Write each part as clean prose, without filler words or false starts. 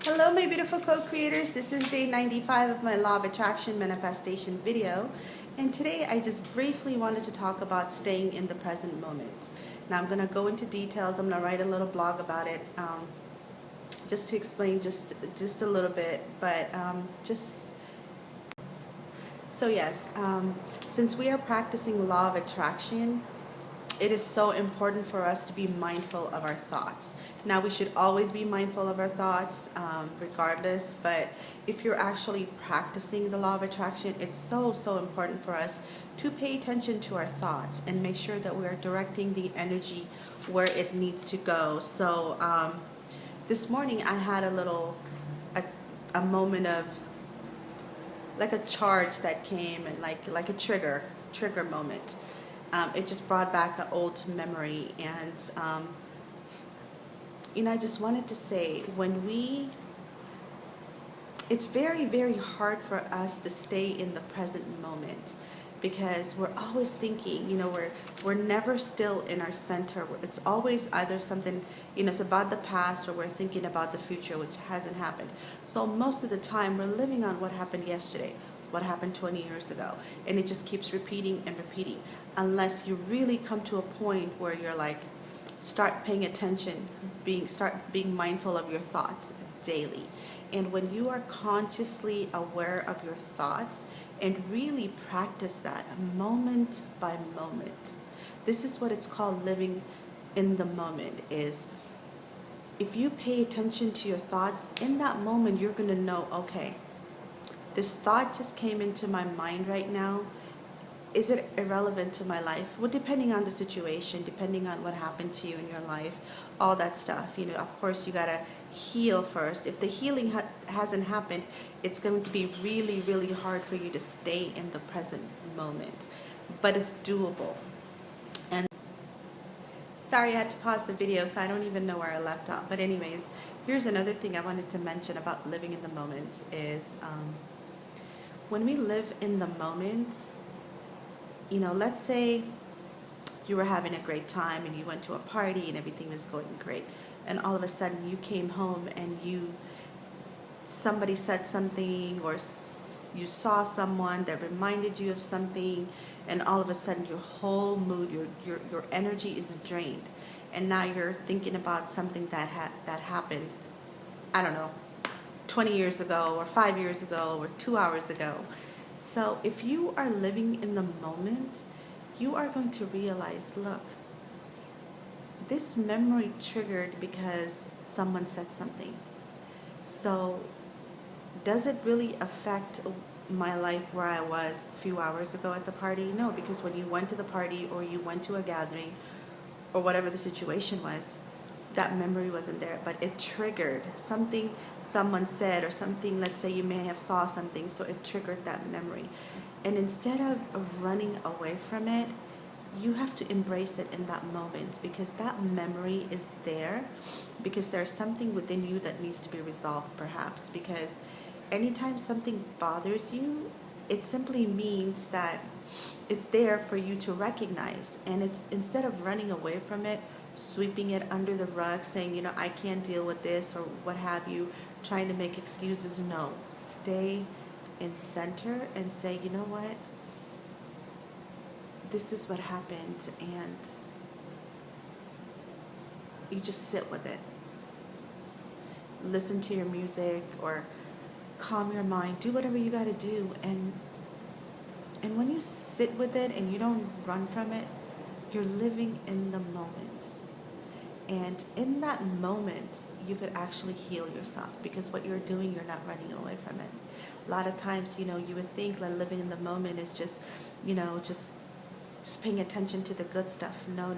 Hello my beautiful co-creators, this is day 95 of my Law of Attraction manifestation video, and today I just briefly wanted to talk about staying in the present moment. Now I'm going to go into details. I'm going to write a little blog about it just to explain just a little bit, but since we are practicing Law of Attraction, it is so important for us to be mindful of our thoughts. Now, we should always be mindful of our thoughts, regardless, but if you're actually practicing the Law of Attraction, it's so important for us to pay attention to our thoughts and make sure that we are directing the energy where it needs to go. So this morning I had a moment of like a charge that came, and like a trigger moment. It just brought back an old memory, and I just wanted to say, it's very hard for us to stay in the present moment, because we're always thinking, we're never still in our center. It's always either something, it's about the past, or we're thinking about the future, which hasn't happened. So most of the time we're living on what happened yesterday, what happened 20 years ago, and it just keeps repeating and repeating, unless you really come to a point where you're like, start paying attention, start being mindful of your thoughts daily. And when you are consciously aware of your thoughts and really practice that moment by moment, this is what it's called living in the moment. Is if you pay attention to your thoughts in that moment, you're going to know, okay, this thought just came into my mind right now. Is it irrelevant to my life? Well, depending on the situation, depending on what happened to you in your life, all that stuff. Of course, you got to heal first. If the healing hasn't happened, it's going to be really hard for you to stay in the present moment. But it's doable. And sorry, I had to pause the video, so I don't even know where I left off. But anyways, here's another thing I wanted to mention about living in the moment is when we live in the moment, let's say you were having a great time and you went to a party and everything was going great, and all of a sudden you came home and somebody said something, or you saw someone that reminded you of something, and all of a sudden your whole mood, your energy is drained, and now you're thinking about something that happened, I don't know, 20 years ago or 5 years ago or 2 hours ago. So if you are living in the moment, you are going to realize, look, this memory triggered because someone said something. So does it really affect my life where I was a few hours ago at the party? No, because when you went to the party or you went to a gathering or whatever the situation was, that memory wasn't there, but it triggered something someone said, or something, let's say you may have saw something, so it triggered that memory. And instead of running away from it, you have to embrace it in that moment, because that memory is there because there's something within you that needs to be resolved, perhaps. Because anytime something bothers you, it simply means that it's there for you to recognize, and it's, instead of running away from it, sweeping it under the rug, saying, I can't deal with this, or what have you, trying to make excuses. No, stay in center and say, you know what, this is what happened, and you just sit with it. Listen to your music, or calm your mind, do whatever you got to do, and when you sit with it and you don't run from it, you're living in the moment. And in that moment, you could actually heal yourself, because what you're doing, you're not running away from it. A lot of times, you would think that living in the moment is just, just paying attention to the good stuff. No.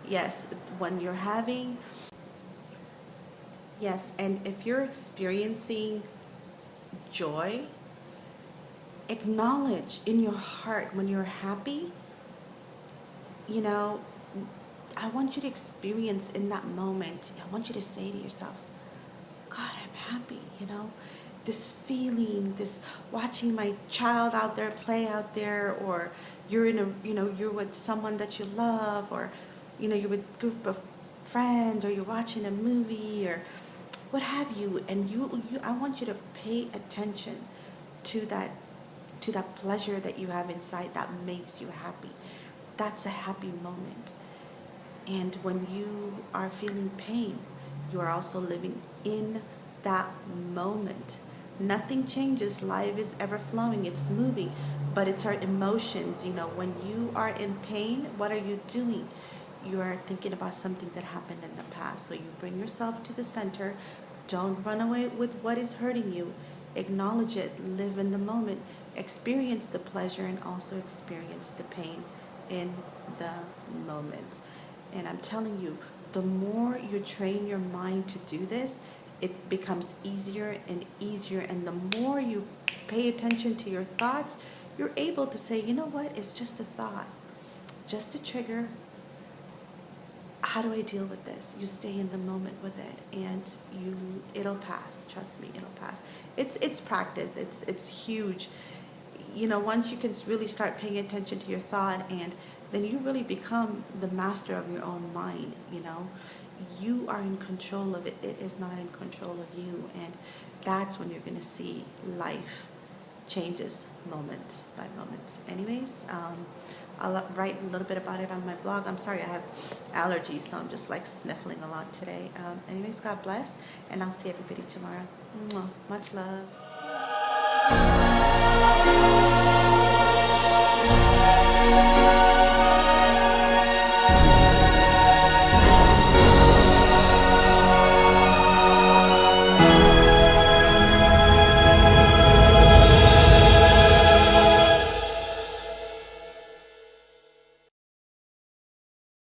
Yes, when you're having, yes, and if you're experiencing joy, acknowledge in your heart when you're happy. I want you to experience in that moment, I want you to say to yourself, God, I'm happy, this feeling, this watching my child out there play out there, or you're you're with someone that you love, or you're with a group of friends, or you're watching a movie, or what have you. And I want you to pay attention to that pleasure that you have inside that makes you happy. That's a happy moment. And when you are feeling pain, you are also living in that moment. Nothing changes. Life is ever flowing. It's moving. But it's our emotions. When you are in pain, what are you doing? You are thinking about something that happened in the past. So you bring yourself to the center. Don't run away with what is hurting you. Acknowledge it. Live in the moment. Experience the pleasure and also experience the pain in the moment. And I'm telling you, the more you train your mind to do this, it becomes easier and easier. And the more you pay attention to your thoughts, you're able to say, you know what, it's just a thought, just a trigger. How do I deal with this? You stay in the moment with it, and it'll pass. Trust me, it'll pass. It's practice. It's huge. Once you can really start paying attention to your thought, and then you really become the master of your own mind. You are in control of it. It is not in control of you, and that's when you're going to see life changes moment by moment. Anyways, I'll write a little bit about it on my blog. I'm sorry, I have allergies, so I'm just like sniffling a lot today. Anyways, God bless, and I'll see everybody tomorrow. Mwah. Much love.